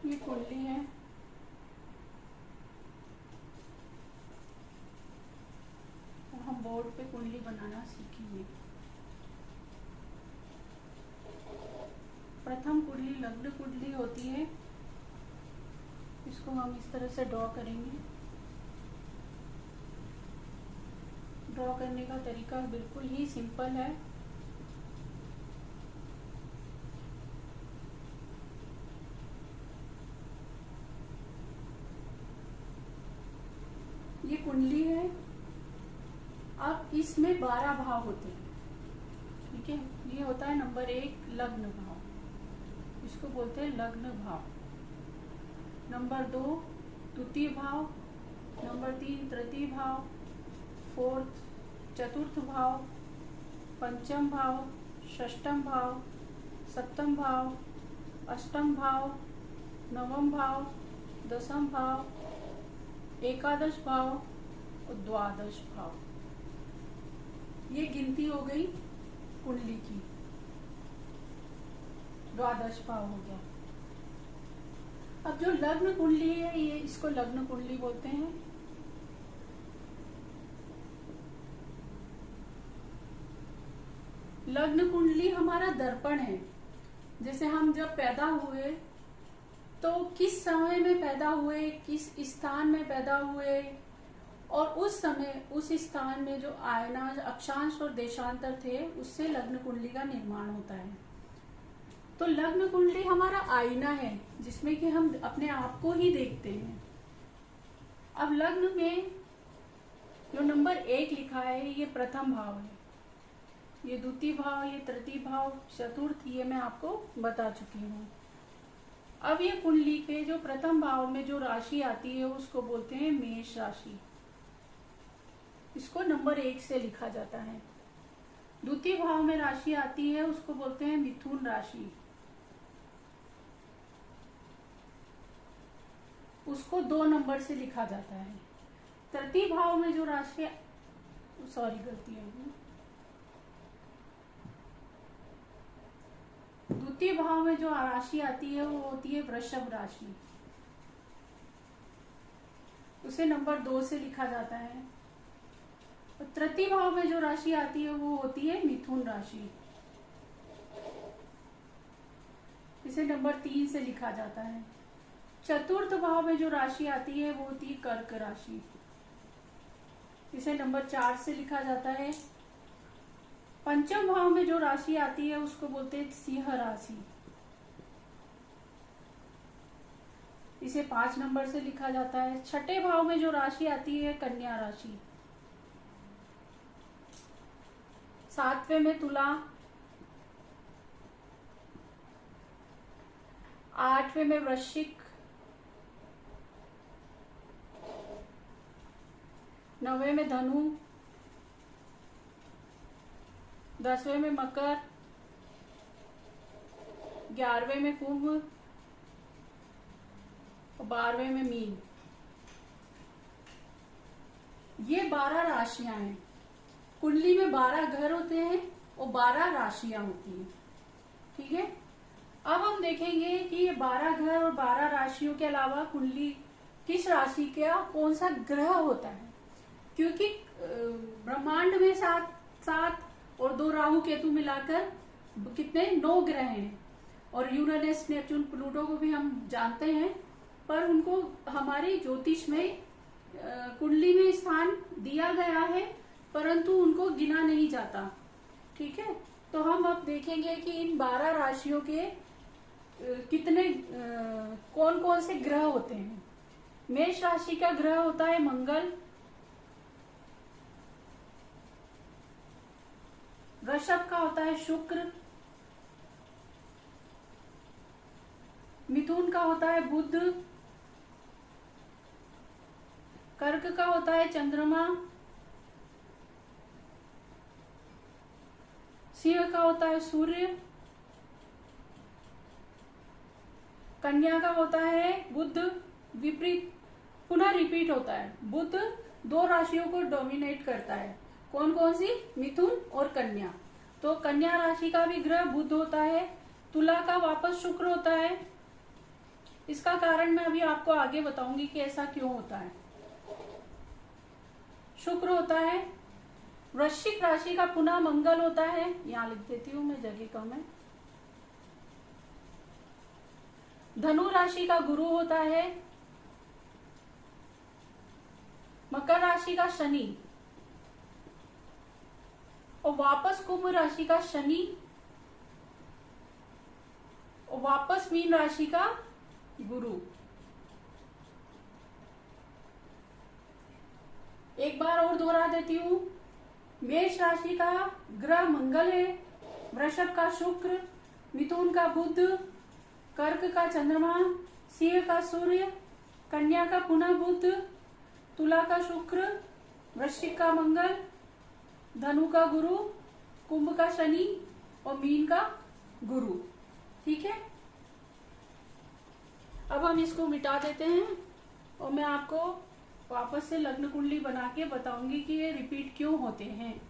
ये कुंडली है। और हम बोर्ड पे कुंडली बनाना सीखेंगे। प्रथम कुंडली लग्न कुंडली होती है। इसको हम इस तरह से ड्रॉ करेंगे। ड्रॉ करने का तरीका बिल्कुल ही सिंपल है। ये कुंडली है। अब इसमें 12 भाव होते हैं। ठीक है, ये होता है नंबर 1 लग्न भाव, इसको बोलते हैं लग्न भाव। नंबर 2 द्वितीय भाव, नंबर 3 तृतीय भाव, फोर्थ चतुर्थ भाव, पंचम भाव, षष्ठम भाव, सप्तम भाव, अष्टम भाव, नवम भाव, दसम भाव, एकादश भाव और द्वादश भाव। ये गिनती हो गई कुंडली की। द्वादश भाव हो गया। अब जो लग्न कुंडली है, ये इसको लग्न कुंडली बोलते हैं। लग्न कुंडली हमारा दर्पण है। जैसे हम जब पैदा हुए तो किस समय में पैदा हुए, किस स्थान में पैदा हुए, और उस समय उस स्थान में जो आयना अक्षांश और देशांतर थे, उससे लग्न कुंडली का निर्माण होता है। तो लग्न कुंडली हमारा आईना है, जिसमें कि हम अपने आप को ही देखते हैं। अब लग्न में जो नंबर 1 लिखा है, ये प्रथम भाव है। ये द्वितीय भाव, ये तृतीय भाव, चतुर्थ, ये मैं आपको बता चुकी हूँ। अब ये कुंडली के जो प्रथम भाव में जो राशि आती है, उसको बोलते हैं मेष राशि। इसको नंबर 1 से लिखा जाता है। द्वितीय भाव में राशि आती है, उसको बोलते हैं मिथुन राशि। उसको 2 नंबर से लिखा जाता है। तृतीय भाव में जो राशि, सॉरी गलती है, द्वितीय भाव में जो राशि आती है वो होती है वृषभ राशि। उसे नंबर 2 से लिखा जाता है। और तृतीय भाव में जो राशि आती है वो होती है मिथुन राशि। इसे नंबर 3 से लिखा जाता है। चतुर्थ भाव में जो राशि आती है वो होती है कर्क राशि। इसे नंबर 4 से लिखा जाता है। पंचम भाव में जो राशि आती है उसको बोलते हैं सिंह राशि। इसे 5 नंबर से लिखा जाता है। छठे भाव में जो राशि आती है कन्या राशि। 7वें में तुला, 8वें में वृश्चिक, 9वें में धनु, 10वें में मकर, 11वें में कुंभ और 12वें में मीन। ये 12 राशियां हैं। कुंडली में 12 घर होते हैं और 12 राशियां होती हैं। ठीक है, अब हम देखेंगे कि ये 12 घर और 12 राशियों के अलावा कुंडली किस राशि का कौन सा ग्रह होता है। क्योंकि ब्रह्मांड में 7 और 2 राहु केतु मिलाकर कितने 9 ग्रह हैं। और यूरेनस, नेपच्यून, प्लूटो को भी हम जानते हैं, पर उनको हमारी ज्योतिष में कुंडली में स्थान दिया गया है, परंतु उनको गिना नहीं जाता। ठीक है, तो हम अब देखेंगे कि इन 12 राशियों के कितने कौन कौन से ग्रह होते हैं। मेष राशि का ग्रह होता है मंगल। वृषभ का होता है शुक्र। मिथुन का होता है बुध। कर्क का होता है चंद्रमा। सिंह का होता है सूर्य। कन्या का होता है बुध। विपरीत पुनः रिपीट होता है। बुध 2 राशियों को डोमिनेट करता है। कौन कौन सी? मिथुन और कन्या। तो कन्या राशि का भी ग्रह बुध होता है। तुला का वापस शुक्र होता है। इसका कारण मैं अभी आपको आगे बताऊंगी कि ऐसा क्यों होता है। शुक्र होता है, वृश्चिक राशि का पुनः मंगल होता है, यहां लिख देती हूं मैं, जगह कम है। धनु राशि का गुरु होता है, मकर राशि का शनि, और वापस कुंभ राशि का शनि, और वापस मीन राशि का गुरु। एक बार और दोहरा देती हूं। मेष राशि का ग्रह मंगल है, वृषभ का शुक्र, मिथुन का बुध, कर्क का चंद्रमा, सिंह का सूर्य, कन्या का पुनः बुध, तुला का शुक्र, वृश्चिक का मंगल, धनु का गुरु, कुंभ का शनि और मीन का गुरु। ठीक है, अब हम इसको मिटा देते हैं और मैं आपको वापस से लग्न कुंडली बना के बताऊंगी कि ये रिपीट क्यों होते हैं।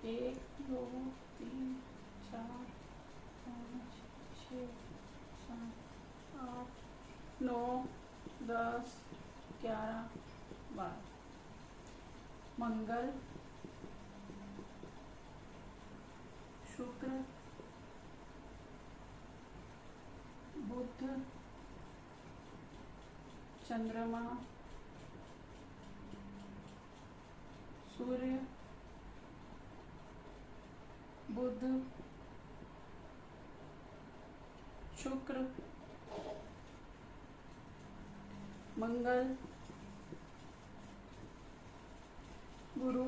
एक, दो, तीन, चार, पाँच, 6, 7, 8, 9, 10, 11, 12। मंगल, शुक्र, बुध, चंद्रमा, सूर्य, बुध, शुक्र, मंगल, गुरु,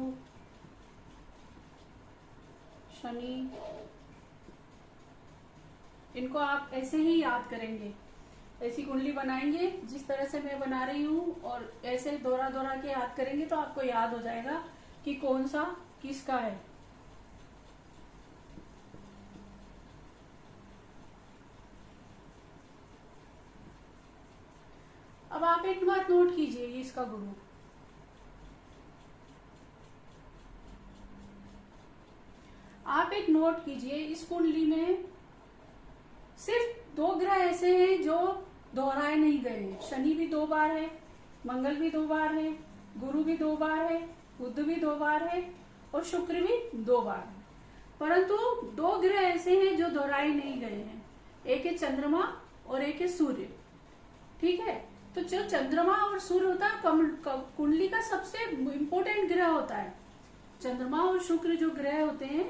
शनि। इनको आप ऐसे ही याद करेंगे, ऐसी कुंडली बनाएंगे जिस तरह से मैं बना रही हूँ, और ऐसे दोहरा दोहरा के याद करेंगे तो आपको याद हो जाएगा कि कौन सा किसका है। अब आप एक बात नोट कीजिए, ये इसका गुरु, आप एक नोट कीजिए, इस कुंडली में सिर्फ 2 ग्रह ऐसे हैं जो दोहराए नहीं गए हैं। शनि भी 2 बार है, मंगल भी 2 बार है, गुरु भी 2 बार है, बुध भी 2 बार है और शुक्र भी 2 बार है। परंतु 2 ग्रह ऐसे हैं जो दोहराए नहीं गए हैं, एक है चंद्रमा और एक है सूर्य। ठीक है, तो जो चंद्रमा और सूर्य होता है कुंडली का सबसे इम्पोर्टेंट ग्रह होता है। चंद्रमा और शुक्र जो ग्रह होते हैं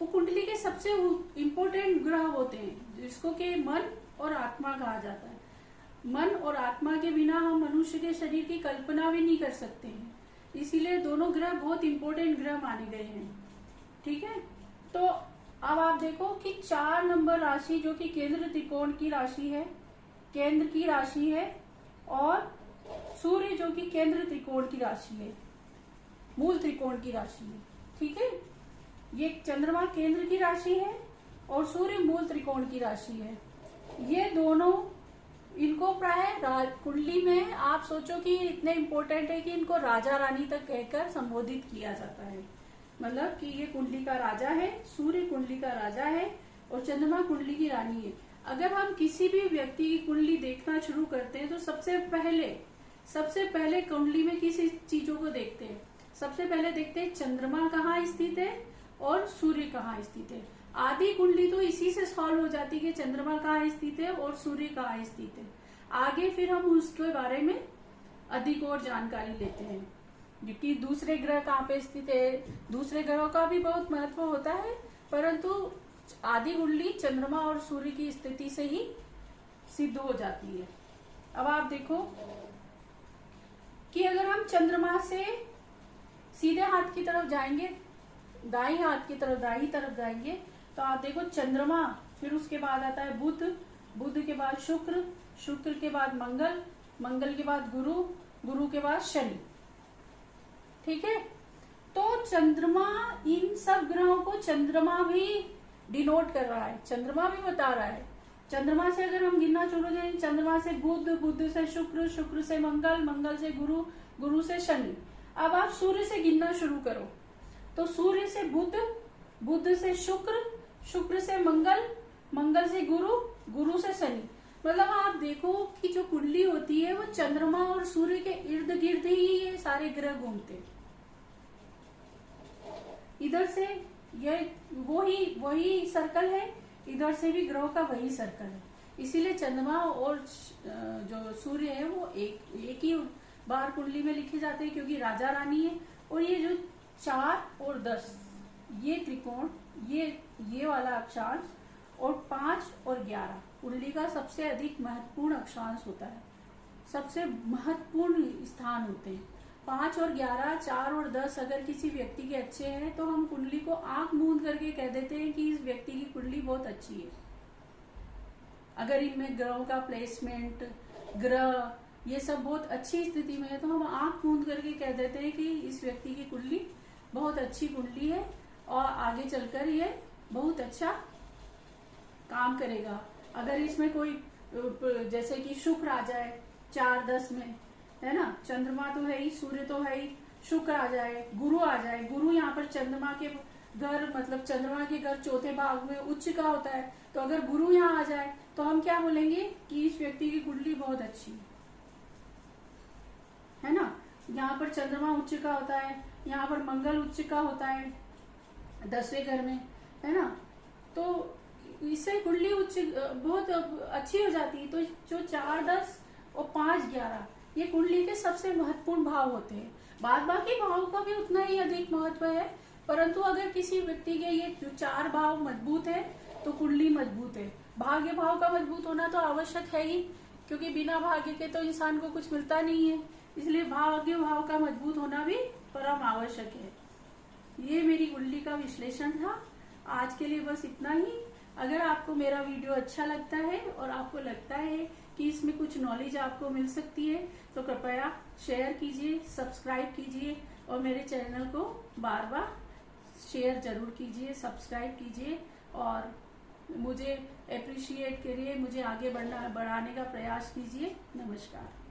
वो कुंडली के सबसे इम्पोर्टेंट ग्रह होते हैं, जिसको कि मन और आत्मा कहा जाता है। मन और आत्मा के बिना हम मनुष्य के शरीर की कल्पना भी नहीं कर सकते हैं, इसीलिए दोनों ग्रह बहुत इम्पोर्टेंट ग्रह माने गए हैं। ठीक है, तो अब आप देखो कि 4 नंबर राशि जो कि केंद्र त्रिकोण की राशि है, केंद्र की राशि है, और सूर्य जो कि केंद्र त्रिकोण की राशि है, मूल त्रिकोण की राशि है। ठीक है, ये चंद्रमा केंद्र की राशि है और सूर्य मूल त्रिकोण की राशि है। ये दोनों, इनको प्राय कुंडली में आप सोचो कि इतने इम्पोर्टेंट है कि इनको राजा रानी तक कहकर संबोधित किया जाता है। मतलब कि ये कुंडली का राजा है, सूर्य कुंडली का राजा है और चंद्रमा कुंडली की रानी है। अगर हम किसी भी व्यक्ति की कुंडली देखना शुरू करते हैं तो सबसे पहले कुंडली में किस चीजों को देखते हैं? सबसे पहले देखते हैं चंद्रमा कहाँ स्थित है और सूर्य कहाँ स्थित है। आधी कुंडली तो इसी से सॉल्व हो जाती है कि चंद्रमा कहाँ स्थित है और सूर्य कहाँ स्थित है। आगे फिर हम उसके बारे में अधिक और जानकारी लेते हैं, क्योंकि दूसरे ग्रह कहाँ पे स्थित है, दूसरे ग्रहों का भी बहुत महत्व होता है, परंतु आधी कुंडली चंद्रमा और सूर्य की स्थिति से ही सिद्ध हो जाती है। अब आप देखो कि अगर हम चंद्रमा से सीधे हाथ की तरफ जाएंगे, दाई हाथ की तरफ, दाई तरफ जाएंगे, तो आप देखो चंद्रमा फिर उसके बाद आता है बुध, बुध के बाद शुक्र, शुक्र के बाद मंगल, मंगल के बाद गुरु, गुरु के बाद शनि। ठीक है, तो चंद्रमा, इन सब ग्रहों को चंद्रमा भी डिनोट कर रहा है, चंद्रमा भी बता रहा है। चंद्रमा से अगर हम गिनना शुरू करें, चंद्रमा से बुध, बुध से शुक्र, शुक्र से मंगल, मंगल से गुरु, गुरु से शनि। अब आप सूर्य से गिनना शुरू करो, तो सूर्य से बुध, बुध से शुक्र, शुक्र से मंगल, मंगल से गुरु, गुरु से शनि। मतलब आप देखो कि जो कुंडली होती है वो चंद्रमा और सूर्य के इर्द गिर्द ही ये सारे ग्रह घूमते। इधर से ये वही सर्कल है, इधर से भी ग्रहों का वही सर्कल है। इसीलिए चंद्रमा और जो सूर्य है वो एक ही बार कुंडली में लिखे जाते हैं, क्योंकि राजा रानी है। और ये जो 4 और 10 ये त्रिकोण, ये वाला अक्षांश, और 5 और 11 कुंडली का सबसे अधिक महत्वपूर्ण अक्षांश होता है, सबसे महत्वपूर्ण स्थान होते हैं। 5 और 11, 4 और 10 अगर किसी व्यक्ति के अच्छे हैं तो हम कुंडली को आंख मूंद करके कह देते हैं कि इस व्यक्ति की कुंडली बहुत अच्छी है। अगर इनमें ग्रहों का प्लेसमेंट, ग्रह ये सब बहुत अच्छी स्थिति में है तो हम आंख मूंद करके कह देते हैं कि इस व्यक्ति की कुंडली बहुत अच्छी कुंडली है और आगे चलकर ये बहुत अच्छा काम करेगा। अगर इसमें कोई जैसे कि शुक्र आ जाए 4-10 में, है ना, चंद्रमा तो है ही, सूर्य तो है ही, शुक्र आ जाए, गुरु आ जाए, गुरु यहाँ पर चंद्रमा के घर, मतलब चंद्रमा के घर चौथे भाव में उच्च का होता है। तो अगर गुरु यहाँ आ जाए तो हम क्या बोलेंगे कि इस व्यक्ति की कुंडली बहुत अच्छी है ना। यहाँ पर चंद्रमा उच्च का होता है, यहाँ पर मंगल उच्च का होता है 10वें घर में, है ना, तो इससे कुंडली उच्च बहुत अच्छी हो जाती है। तो जो 4-10 और 5-11 ये कुंडली के सबसे महत्वपूर्ण भाव होते हैं। बाद बाकी भाव का भी उतना ही अधिक महत्व है, परंतु अगर किसी व्यक्ति के ये जो 4 भाव मजबूत है तो कुंडली मजबूत है। भाग्य भाव का मजबूत होना तो आवश्यक है ही, क्योंकि बिना भाग्य के तो इंसान को कुछ मिलता नहीं है, इसलिए भाग्य भाव का मजबूत होना भी परम आवश्यक है। ये मेरी कुंडली का विश्लेषण था। आज के लिए बस इतना ही। अगर आपको मेरा वीडियो अच्छा लगता है और आपको लगता है कि इसमें कुछ नॉलेज आपको मिल सकती है तो कृपया शेयर कीजिए, सब्सक्राइब कीजिए और मेरे चैनल को बार बार शेयर जरूर कीजिए, सब्सक्राइब कीजिए और मुझे अप्रिशिएट करिए, मुझे आगे बढ़ाने का प्रयास कीजिए। नमस्कार।